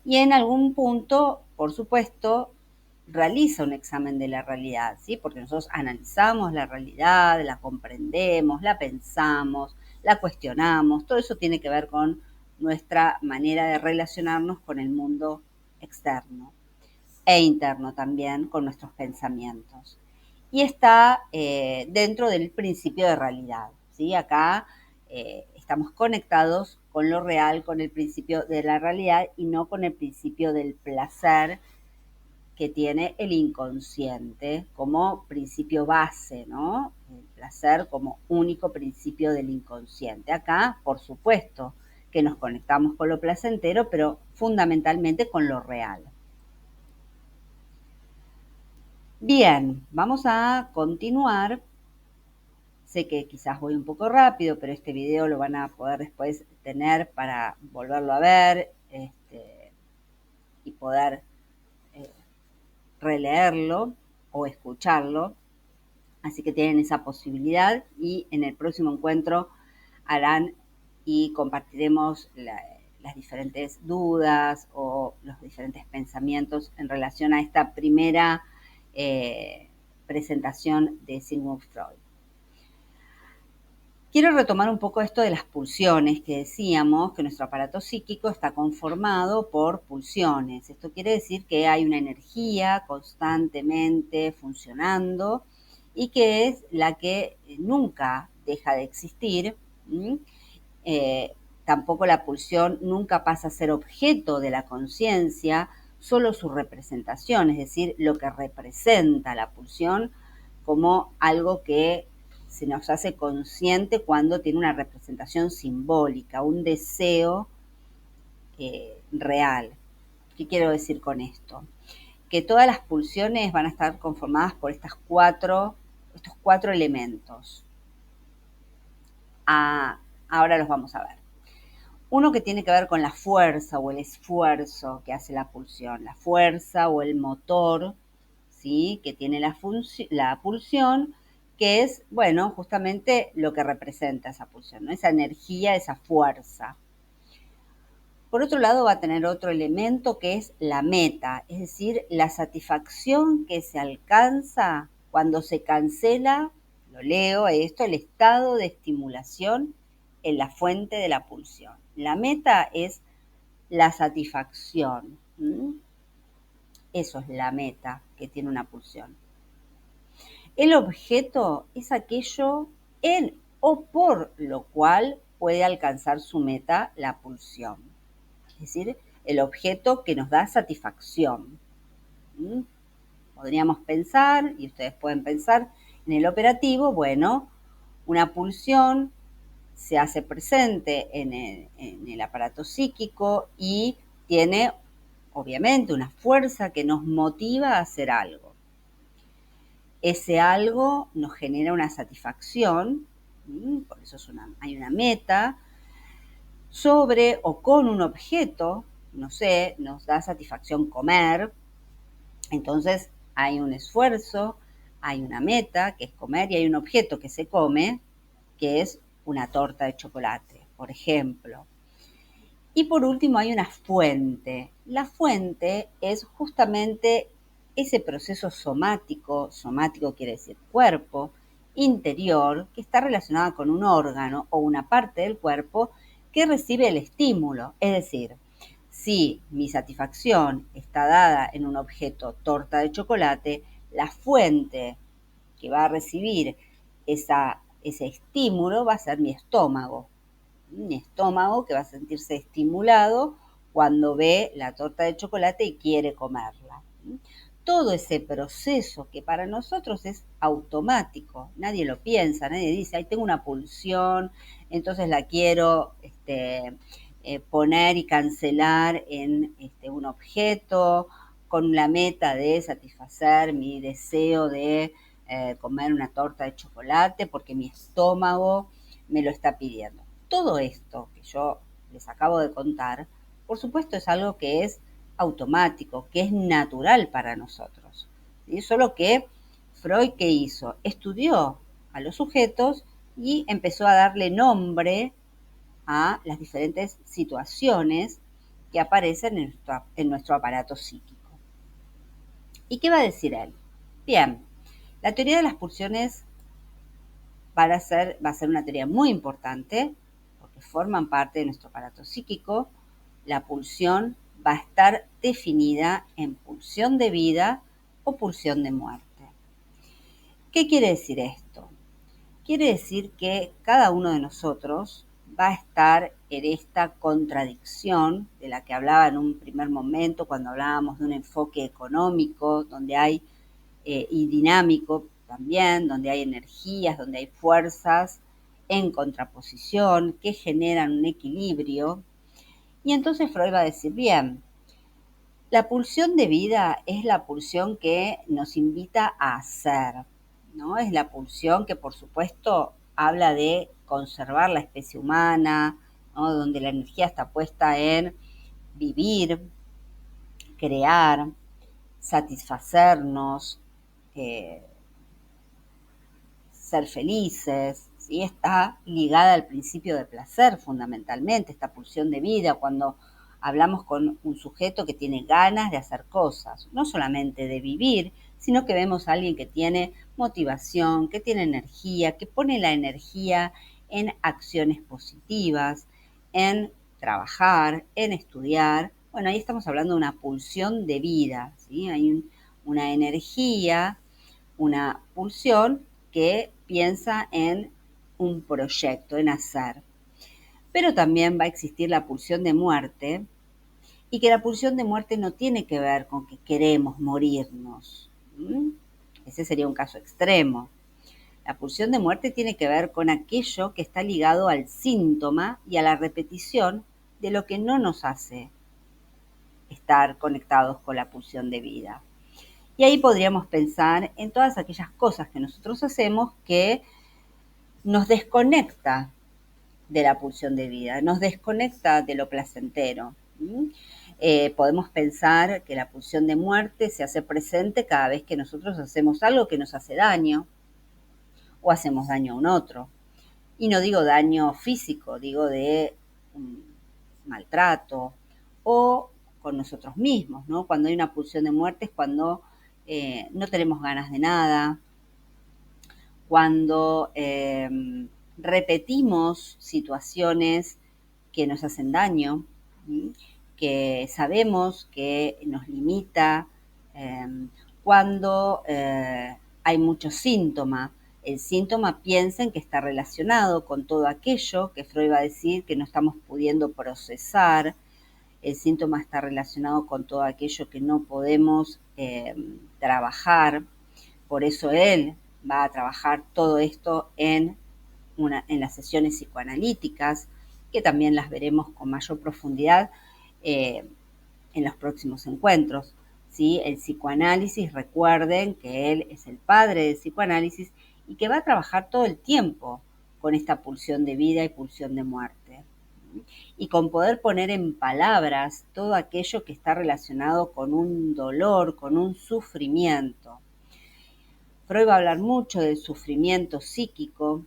Y en algún punto, por supuesto, realiza un examen de la realidad, ¿sí? Porque nosotros analizamos la realidad, la comprendemos, la pensamos, la cuestionamos, todo eso tiene que ver con nuestra manera de relacionarnos con el mundo externo. e interno también con nuestros pensamientos. Y está dentro del principio de realidad, ¿sí? Acá estamos conectados con lo real, con el principio de la realidad y no con el principio del placer que tiene el inconsciente como principio base, ¿no? El placer como único principio del inconsciente. Acá, por supuesto, que nos conectamos con lo placentero, pero fundamentalmente con lo real. Bien, vamos a continuar. Sé que quizás voy un poco rápido, pero este video lo van a poder después tener para volverlo a ver y poder eh, releerlo o escucharlo. Así que tienen esa posibilidad y en el próximo encuentro harán y compartiremos las diferentes dudas o los diferentes pensamientos en relación a esta primera presentación de Sigmund Freud. Quiero retomar un poco esto de las pulsiones, que decíamos que nuestro aparato psíquico está conformado por pulsiones. Esto quiere decir que hay una energía constantemente funcionando y que es la que nunca deja de existir. Tampoco la pulsión nunca pasa a ser objeto de la conciencia, solo su representación, es decir, lo que representa la pulsión como algo que se nos hace consciente cuando tiene una representación simbólica, un deseo real. ¿Qué quiero decir con esto? Que todas las pulsiones van a estar conformadas por estos cuatro elementos. Ahora los vamos a ver. Uno que tiene que ver con la fuerza o el esfuerzo que hace la pulsión, la fuerza o el motor, ¿sí? Que tiene la pulsión, que es, bueno, justamente lo que representa esa pulsión, ¿no? Esa energía, esa fuerza. Por otro lado, va a tener otro elemento que es la meta, es decir, la satisfacción que se alcanza cuando se cancela, lo leo esto, el estado de estimulación en la fuente de la pulsión. La meta es la satisfacción. Eso es la meta que tiene una pulsión. El objeto es aquello en o por lo cual puede alcanzar su meta la pulsión. Es decir, el objeto que nos da satisfacción. Podríamos pensar, y ustedes pueden pensar, en el operativo, bueno, una pulsión se hace presente en el aparato psíquico y tiene, obviamente, una fuerza que nos motiva a hacer algo. Ese algo nos genera una satisfacción, por eso hay una meta, sobre o con un objeto, no sé, nos da satisfacción comer, entonces hay un esfuerzo, hay una meta que es comer y hay un objeto que se come, que es una torta de chocolate, por ejemplo. Y por último hay una fuente. La fuente es justamente ese proceso somático quiere decir cuerpo, interior, que está relacionado con un órgano o una parte del cuerpo que recibe el estímulo. Es decir, si mi satisfacción está dada en un objeto torta de chocolate, la fuente que va a recibir ese estímulo va a ser mi estómago. Mi estómago que va a sentirse estimulado cuando ve la torta de chocolate y quiere comerla. Todo ese proceso que para nosotros es automático, nadie lo piensa, nadie dice, ahí tengo una pulsión, entonces la quiero poner y cancelar en un objeto con la meta de satisfacer mi deseo de comer una torta de chocolate porque mi estómago me lo está pidiendo. Todo esto que yo les acabo de contar, por supuesto es algo que es automático, que es natural para nosotros. ¿Sí? Solo que Freud, ¿qué hizo? Estudió a los sujetos y empezó a darle nombre a las diferentes situaciones que aparecen en nuestro aparato psíquico. ¿Y qué va a decir él? Bien, la teoría de las pulsiones va a ser una teoría muy importante porque forman parte de nuestro aparato psíquico. La pulsión va a estar definida en pulsión de vida o pulsión de muerte. ¿Qué quiere decir esto? Quiere decir que cada uno de nosotros va a estar en esta contradicción de la que hablaba en un primer momento cuando hablábamos de un enfoque económico, donde hay y dinámico también, donde hay energías, donde hay fuerzas en contraposición que generan un equilibrio. Y entonces Freud va a decir, bien, la pulsión de vida es la pulsión que nos invita a hacer, ¿no? Es la pulsión que, por supuesto, habla de conservar la especie humana, ¿no? Donde la energía está puesta en vivir, crear, satisfacernos, eh, ser felices, ¿sí? Está ligada al principio de placer fundamentalmente, esta pulsión de vida, cuando hablamos con un sujeto que tiene ganas de hacer cosas, no solamente de vivir, sino que vemos a alguien que tiene motivación, que tiene energía, que pone la energía en acciones positivas, en trabajar, en estudiar. Bueno, ahí estamos hablando de una pulsión de vida, ¿sí? Hay una energía, una pulsión que piensa en un proyecto, en hacer. Pero también va a existir la pulsión de muerte, y que la pulsión de muerte no tiene que ver con que queremos morirnos. Ese sería un caso extremo. La pulsión de muerte tiene que ver con aquello que está ligado al síntoma y a la repetición de lo que no nos hace estar conectados con la pulsión de vida. Y ahí podríamos pensar en todas aquellas cosas que nosotros hacemos que nos desconecta de la pulsión de vida, nos desconecta de lo placentero. Podemos pensar que la pulsión de muerte se hace presente cada vez que nosotros hacemos algo que nos hace daño o hacemos daño a un otro. Y no digo daño físico, digo de maltrato o con nosotros mismos, ¿no? Cuando hay una pulsión de muerte es cuando no tenemos ganas de nada, cuando repetimos situaciones que nos hacen daño, que sabemos que nos limita, cuando hay mucho síntoma. El síntoma piensen que está relacionado con todo aquello que Freud va a decir que no estamos pudiendo procesar. El síntoma está relacionado con todo aquello que no podemos trabajar. Por eso él va a trabajar todo esto en las sesiones psicoanalíticas, que también las veremos con mayor profundidad en los próximos encuentros. ¿Sí? El psicoanálisis, recuerden que él es el padre del psicoanálisis y que va a trabajar todo el tiempo con esta pulsión de vida y pulsión de muerte. Y con poder poner en palabras todo aquello que está relacionado con un dolor, con un sufrimiento. Freud va a hablar mucho del sufrimiento psíquico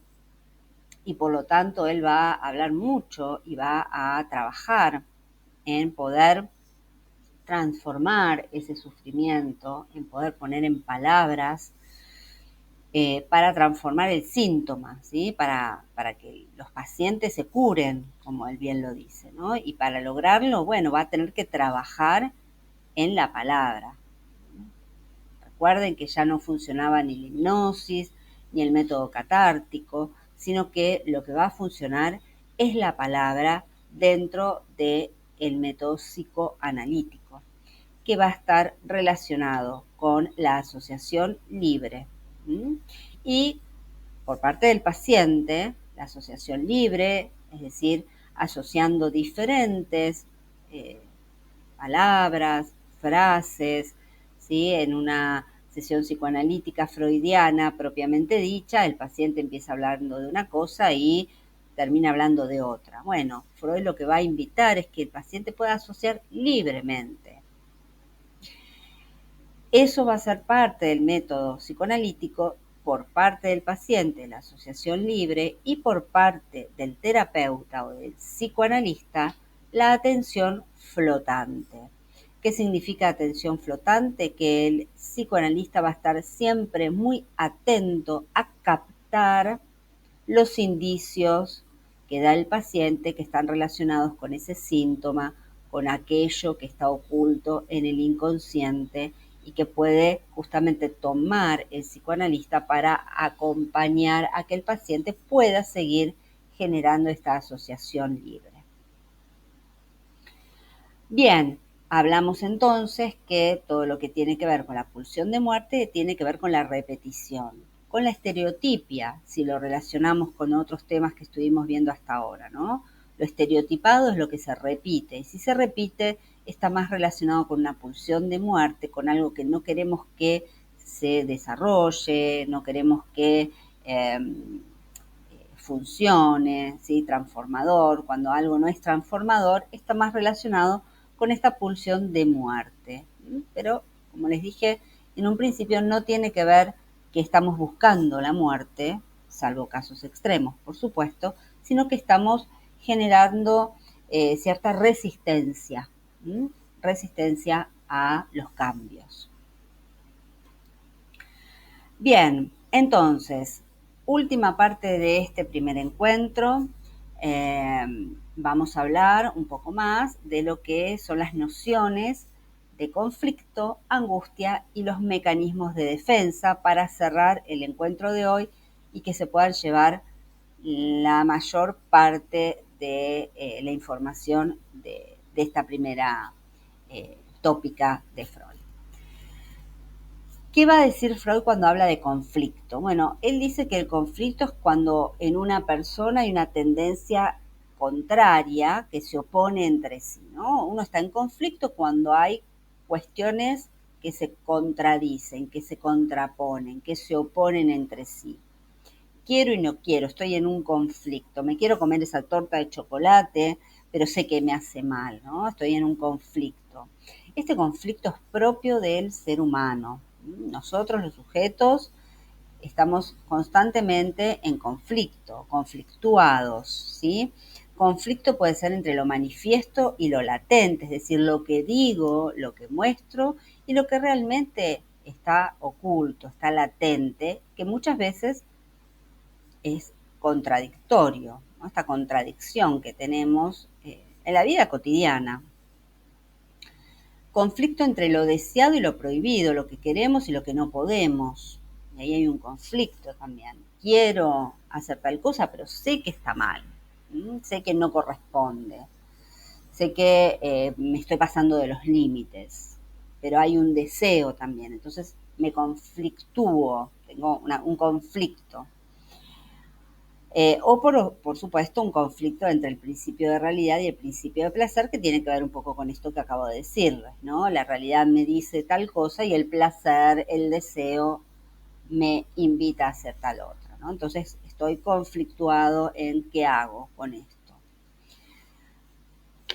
y por lo tanto él va a hablar mucho y va a trabajar en poder transformar ese sufrimiento, en poder poner en palabras para transformar el síntoma, ¿sí? Para que los pacientes se curen, como él bien lo dice, ¿no? Y para lograrlo, bueno, va a tener que trabajar en la palabra. Recuerden que ya no funcionaba ni la hipnosis, ni el método catártico, sino que lo que va a funcionar es la palabra dentro del método psicoanalítico, que va a estar relacionado con la asociación libre. Y por parte del paciente, la asociación libre, es decir, asociando diferentes palabras, frases, ¿sí? En una sesión psicoanalítica freudiana propiamente dicha, el paciente empieza hablando de una cosa y termina hablando de otra. Bueno, Freud lo que va a invitar es que el paciente pueda asociar libremente. Eso va a ser parte del método psicoanalítico por parte del paciente, la asociación libre, y por parte del terapeuta o del psicoanalista, la atención flotante. ¿Qué significa atención flotante? Que el psicoanalista va a estar siempre muy atento a captar los indicios que da el paciente que están relacionados con ese síntoma, con aquello que está oculto en el inconsciente y que puede justamente tomar el psicoanalista para acompañar a que el paciente pueda seguir generando esta asociación libre. Bien, hablamos entonces que todo lo que tiene que ver con la pulsión de muerte tiene que ver con la repetición, con la estereotipia, si lo relacionamos con otros temas que estuvimos viendo hasta ahora, ¿no? Lo estereotipado es lo que se repite, y si se repite está más relacionado con una pulsión de muerte, con algo que no queremos que se desarrolle, no queremos que funcione, ¿sí? Transformador. Cuando algo no es transformador, está más relacionado con esta pulsión de muerte. Pero, como les dije, en un principio no tiene que ver que estamos buscando la muerte, salvo casos extremos, por supuesto, sino que estamos generando cierta resistencia, resistencia a los cambios. Bien, entonces, última parte de este primer encuentro. Vamos a hablar un poco más de lo que son las nociones de conflicto, angustia y los mecanismos de defensa para cerrar el encuentro de hoy y que se puedan llevar la mayor parte de la información de esta primera tópica de Freud. ¿Qué va a decir Freud cuando habla de conflicto? Bueno, él dice que el conflicto es cuando en una persona hay una tendencia contraria que se opone entre sí, ¿no? Uno está en conflicto cuando hay cuestiones que se contradicen, que se contraponen, que se oponen entre sí. Quiero y no quiero, estoy en un conflicto. Me quiero comer esa torta de chocolate, pero sé que me hace mal, ¿no? Estoy en un conflicto. Este conflicto es propio del ser humano. Nosotros, los sujetos, estamos constantemente en conflicto, conflictuados, ¿sí? Conflicto puede ser entre lo manifiesto y lo latente, es decir, lo que digo, lo que muestro y lo que realmente está oculto, está latente, que muchas veces es contradictorio, ¿no? Esta contradicción que tenemos en la vida cotidiana. Conflicto entre lo deseado y lo prohibido, lo que queremos y lo que no podemos. Y ahí hay un conflicto también. Quiero hacer tal cosa, pero sé que está mal. Sé que no corresponde. Sé que me estoy pasando de los límites. Pero hay un deseo también. Entonces me conflictúo. Tengo un conflicto. O por supuesto un conflicto entre el principio de realidad y el principio de placer que tiene que ver un poco con esto que acabo de decirles, ¿no? La realidad me dice tal cosa y el placer, el deseo me invita a hacer tal otra, ¿no? Entonces estoy conflictuado en qué hago con esto.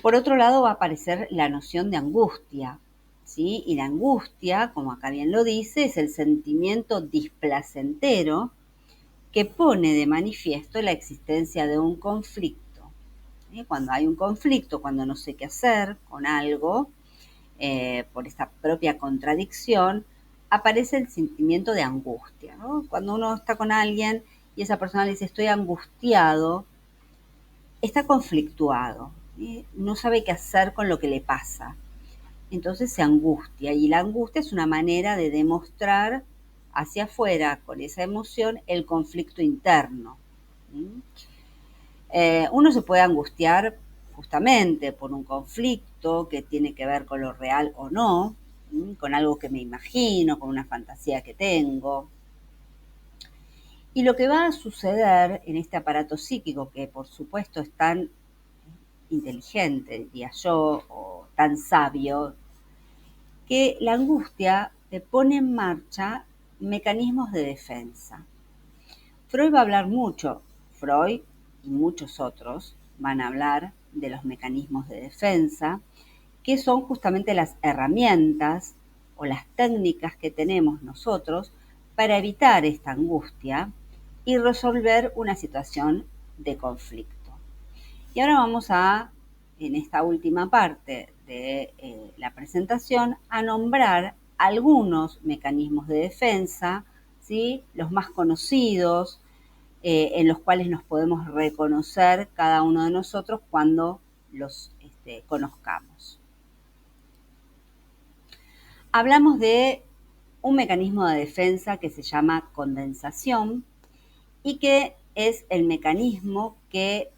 Por otro lado va a aparecer la noción de angustia, ¿sí? Y la angustia, como acá bien lo dice, es el sentimiento displacentero que pone de manifiesto la existencia de un conflicto. Cuando hay un conflicto, cuando no sé qué hacer con algo, por esta propia contradicción, aparece el sentimiento de angustia, ¿no? Cuando uno está con alguien y esa persona le dice estoy angustiado, está conflictuado, no sabe qué hacer con lo que le pasa. Entonces se angustia y la angustia es una manera de demostrar hacia afuera con esa emoción el conflicto interno. Uno se puede angustiar justamente por un conflicto que tiene que ver con lo real o no, con algo que me imagino, con una fantasía que tengo. Y lo que va a suceder en este aparato psíquico, que por supuesto es tan inteligente, diría yo, o tan sabio, que la angustia pone en marcha mecanismos de defensa. Freud va a hablar mucho, Freud y muchos otros van a hablar de los mecanismos de defensa, que son justamente las herramientas o las técnicas que tenemos nosotros para evitar esta angustia y resolver una situación de conflicto. Y ahora vamos a, en esta última parte de la presentación, a nombrar algunos mecanismos de defensa, ¿sí? Los más conocidos, en los cuales nos podemos reconocer cada uno de nosotros cuando los conozcamos. Hablamos de un mecanismo de defensa que se llama condensación y que es el mecanismo que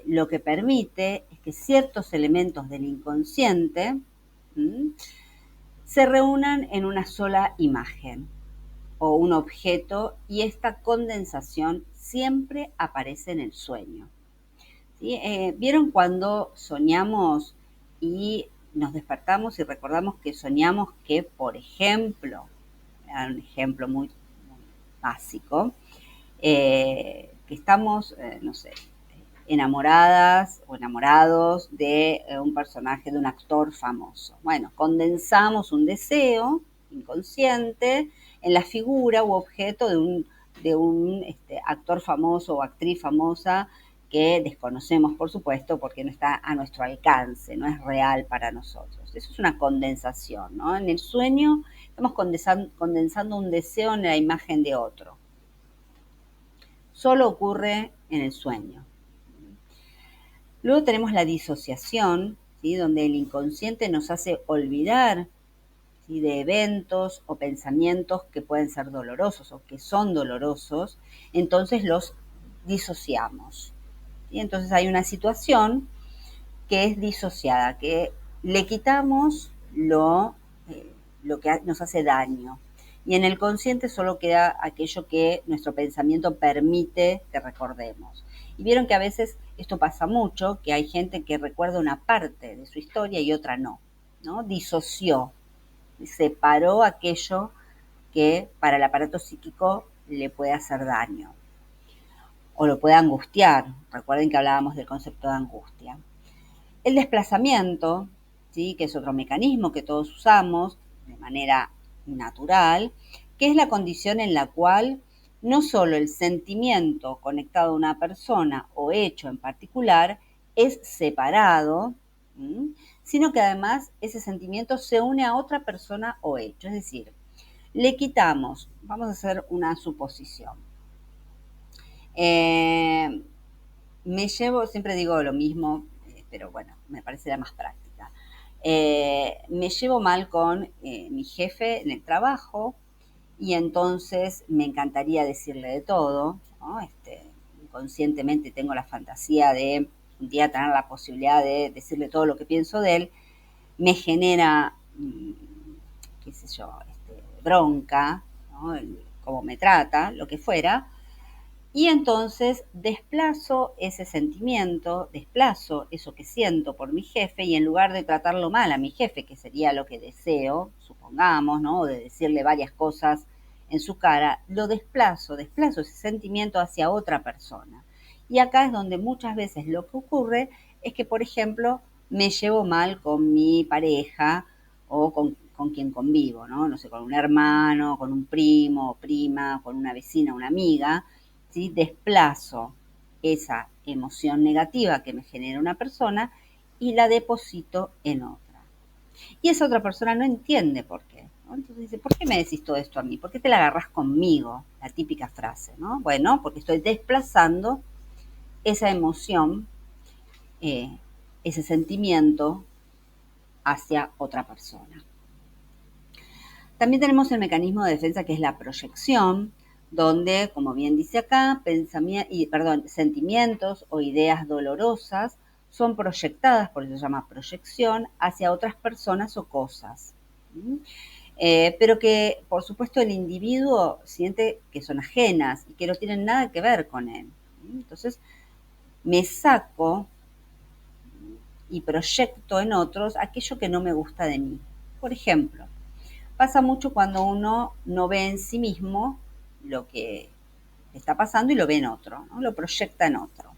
lo que permite es que ciertos elementos del inconsciente se reúnan en una sola imagen o un objeto, y esta condensación siempre aparece en el sueño. ¿Sí? ¿Vieron cuando soñamos y nos despertamos y recordamos que soñamos que, por ejemplo, un ejemplo muy básico, que estamos, no sé, enamoradas o enamorados de un personaje, de un actor famoso? Bueno, condensamos un deseo inconsciente en la figura u objeto de un actor famoso o actriz famosa que desconocemos, por supuesto, porque no está a nuestro alcance, no es real para nosotros. Eso es una condensación, ¿no? En el sueño estamos condensando un deseo en la imagen de otro. Solo ocurre en el sueño. Luego tenemos la disociación, ¿sí? Donde el inconsciente nos hace olvidar, ¿sí?, de eventos o pensamientos que pueden ser dolorosos o que son dolorosos, entonces los disociamos. ¿Sí? Entonces hay una situación que es disociada, que le quitamos lo que nos hace daño. Y en el consciente solo queda aquello que nuestro pensamiento permite que recordemos. Y vieron que a veces esto pasa mucho, que hay gente que recuerda una parte de su historia y otra no, ¿no? Disoció, separó aquello que para el aparato psíquico le puede hacer daño o lo puede angustiar. Recuerden que hablábamos del concepto de angustia. El desplazamiento, ¿sí?, que es otro mecanismo que todos usamos de manera natural, que es la condición en la cual no solo el sentimiento conectado a una persona o hecho en particular es separado, sino que además ese sentimiento se une a otra persona o hecho. Es decir, le quitamos, vamos a hacer una suposición. Me llevo, siempre digo lo mismo, pero bueno, me parece la más práctica. Me llevo mal con mi jefe en el trabajo y entonces me encantaría decirle de todo, ¿no? Inconscientemente tengo la fantasía de un día tener la posibilidad de decirle todo lo que pienso de él. Me genera, qué sé yo, bronca, ¿no?, cómo me trata, lo que fuera. Y entonces desplazo ese sentimiento, desplazo eso que siento por mi jefe, y en lugar de tratarlo mal a mi jefe, que sería lo que deseo, supongamos, ¿no?, o de decirle varias cosas en su cara, lo desplazo ese sentimiento hacia otra persona. Y acá es donde muchas veces lo que ocurre es que, por ejemplo, me llevo mal con mi pareja o con quien convivo, ¿no? No sé, con un hermano, con un primo o prima, con una vecina, una amiga, ¿sí? Desplazo esa emoción negativa que me genera una persona y la deposito en otra. Y esa otra persona no entiende por qué, ¿no? Entonces dice, ¿por qué me decís todo esto a mí? ¿Por qué te la agarrás conmigo? La típica frase, ¿no? Bueno, porque estoy desplazando esa emoción, ese sentimiento hacia otra persona. También tenemos el mecanismo de defensa, que es la proyección, donde, como bien dice acá, sentimientos o ideas dolorosas son proyectadas, por eso se llama proyección, hacia otras personas o cosas. Pero que, por supuesto, el individuo siente que son ajenas y que no tienen nada que ver con él. Entonces, me saco y proyecto en otros aquello que no me gusta de mí. Por ejemplo, pasa mucho cuando uno no ve en sí mismo lo que está pasando y lo ve en otro, ¿no? Lo proyecta en otro.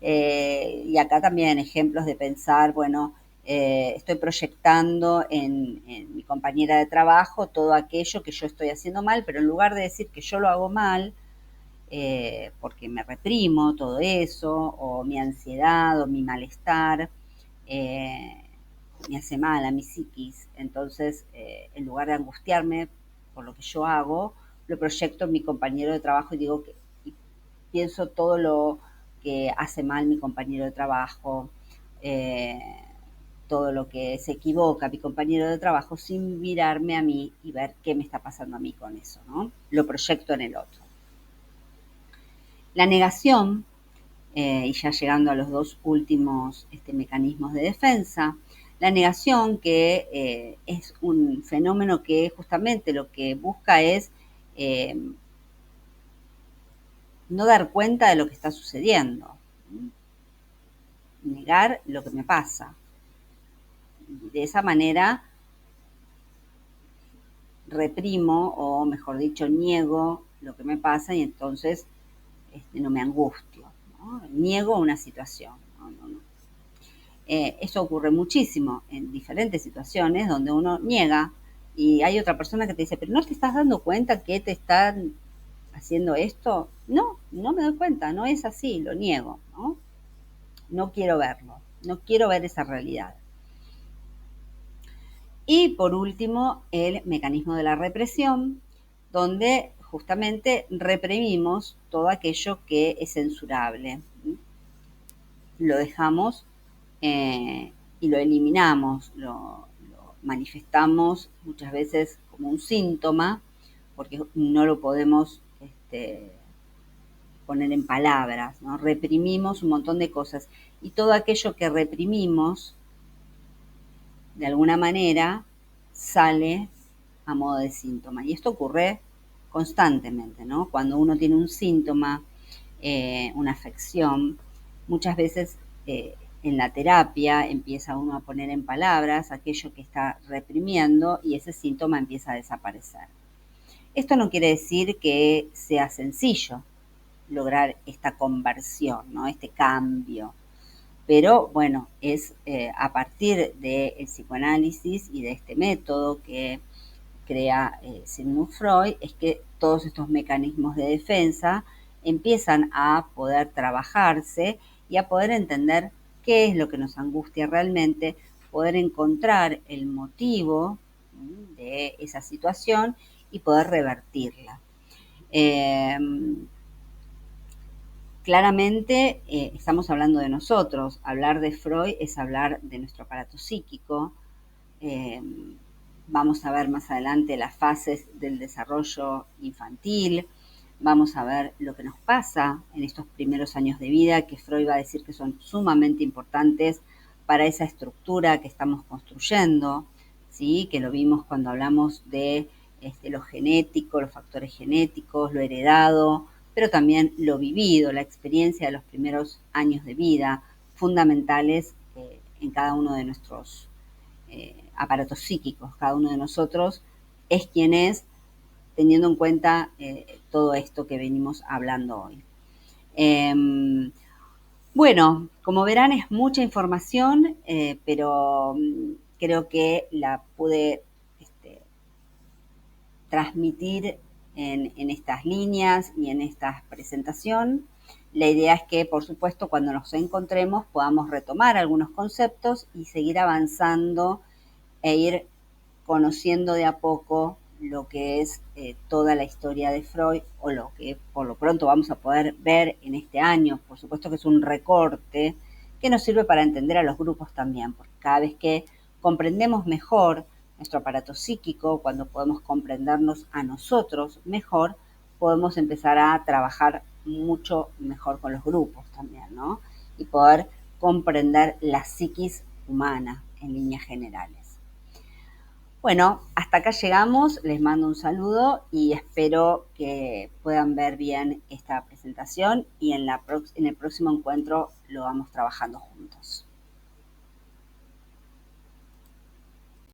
Y acá también ejemplos de pensar, bueno, estoy proyectando en mi compañera de trabajo todo aquello que yo estoy haciendo mal, pero en lugar de decir que yo lo hago mal, porque me reprimo todo eso, o mi ansiedad, o mi malestar, me hace mal a mi psiquis. Entonces, en lugar de angustiarme por lo que yo hago, lo proyecto en mi compañero de trabajo y digo y pienso todo lo que hace mal mi compañero de trabajo, todo lo que se equivoca mi compañero de trabajo sin mirarme a mí y ver qué me está pasando a mí con eso, ¿no? Lo proyecto en el otro. La negación, y ya llegando a los dos últimos mecanismos de defensa, la negación que es un fenómeno que justamente lo que busca es no dar cuenta de lo que está sucediendo, negar lo que me pasa. De esa manera reprimo o mejor dicho niego lo que me pasa y entonces no me angustio, ¿no? Niego una situación. Eso ocurre muchísimo en diferentes situaciones donde uno niega y hay otra persona que te dice, pero ¿no te estás dando cuenta que te están haciendo esto? No, no me doy cuenta, no es así, lo niego, ¿no? No quiero verlo, no quiero ver esa realidad. Y por último, el mecanismo de la represión, donde justamente reprimimos todo aquello que es censurable. Lo dejamos y lo eliminamos, lo manifestamos muchas veces como un síntoma, porque no lo podemos poner en palabras, ¿no? Reprimimos un montón de cosas y todo aquello que reprimimos, de alguna manera, sale a modo de síntoma. Y esto ocurre constantemente, ¿no? Cuando uno tiene un síntoma, una afección, muchas veces en la terapia empieza uno a poner en palabras aquello que está reprimiendo y ese síntoma empieza a desaparecer. Esto no quiere decir que sea sencillo lograr esta conversión, ¿no? Este cambio. Pero bueno, es a partir del psicoanálisis y de este método que crea Sigmund Freud, es que todos estos mecanismos de defensa empiezan a poder trabajarse y a poder entender qué es lo que nos angustia realmente, poder encontrar el motivo de esa situación y poder revertirla. Claramente estamos hablando de nosotros. Hablar de Freud es hablar de nuestro aparato psíquico. Vamos a ver más adelante las fases del desarrollo infantil. Vamos a ver lo que nos pasa en estos primeros años de vida, que Freud va a decir que son sumamente importantes para esa estructura que estamos construyendo, ¿sí? Que lo vimos cuando hablamos de lo genético, los factores genéticos, lo heredado, pero también lo vivido, la experiencia de los primeros años de vida, fundamentales en cada uno de nuestros aparatos psíquicos. Cada uno de nosotros es quien es, teniendo en cuenta todo esto que venimos hablando hoy. Bueno, como verán es mucha información, pero creo que la pude transmitir en estas líneas y en esta presentación. La idea es que, por supuesto, cuando nos encontremos podamos retomar algunos conceptos y seguir avanzando e ir conociendo de a poco lo que es toda la historia de Freud o lo que por lo pronto vamos a poder ver en este año. Por supuesto que es un recorte que nos sirve para entender a los grupos también, porque cada vez que comprendemos mejor nuestro aparato psíquico, cuando podemos comprendernos a nosotros mejor, podemos empezar a trabajar mucho mejor con los grupos también, ¿no? Y poder comprender la psiquis humana en líneas generales. Bueno, hasta acá llegamos, les mando un saludo y espero que puedan ver bien esta presentación y en el próximo encuentro lo vamos trabajando juntos.